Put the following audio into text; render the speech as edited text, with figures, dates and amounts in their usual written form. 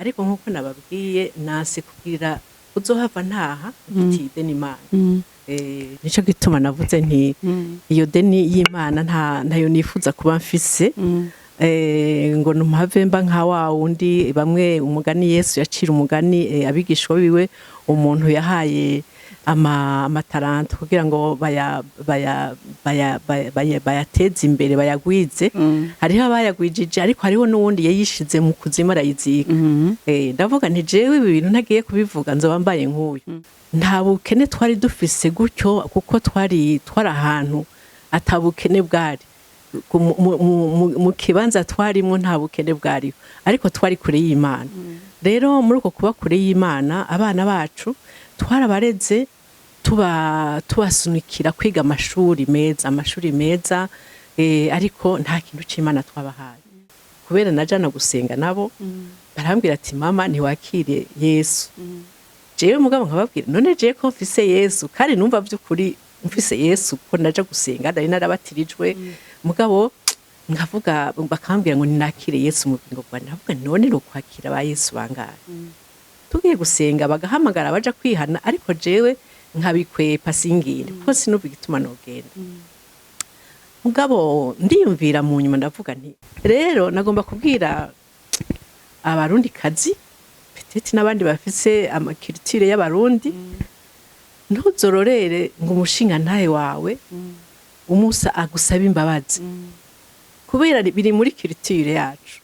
ariko nkuko nababwiye nase kugira uzohava ntaha ufitiye ideni Imana. Nico gituma navuze nti iyo deni y'Imana ntayo nifuza kuba mfise, ngo numuhave mba nka wa wundi bamwe umugani Yesu yacira umugani abigishwa biwe, umuntu yahaye amatalanta kugira ngo bayateze imbere bayagwize. Hariho abayagwijije ariko hariho n'uwundi yayishize mu kuzima arayizika. Ndavuga nti jewe ibi bintu ntagiye kubivuga nzoba mbaye nk'uyu. Nta bukene twari dufise gutyo kuko twari ahantu atabukene bwari mu kibanza twarimo, nta bukene bwariho, ariko twari kure y'Imana. Rero muri uko kuba kure y'Imana abana bacu twarabareze tubasunikira kwiga amashuri meza, ariko nta kintu c'Imana twabahaye. Kubera najana gusenga nabo barambwira ati mama ntiwakire Yesu. Jewe mugabo nkababwira none je ko mfise Yesu kandi numva vy'ukuri mfise Yesu ko naja gusenga nari narabatirijwe, mugabo nkavuga bakambwira ngo ninakire Yesu mu bingo bwa navuga none no kwakira ba Yesu bangahe. Tugiye gusenga bagahamagara baja kwihana, ariko jewe nkabikwepa singire kuko sinumva igituma nogenda. Mugabo ndiyumvira mu nyuma ndavuga nti rero nagomba kubwira abarundi kazi petete n'abandi bafise amakiriture y'abarundi, ntuzororere ngo umushinga ntahe wawe umusa agusaba imbabazi, kubera biri muri kiriture yacu.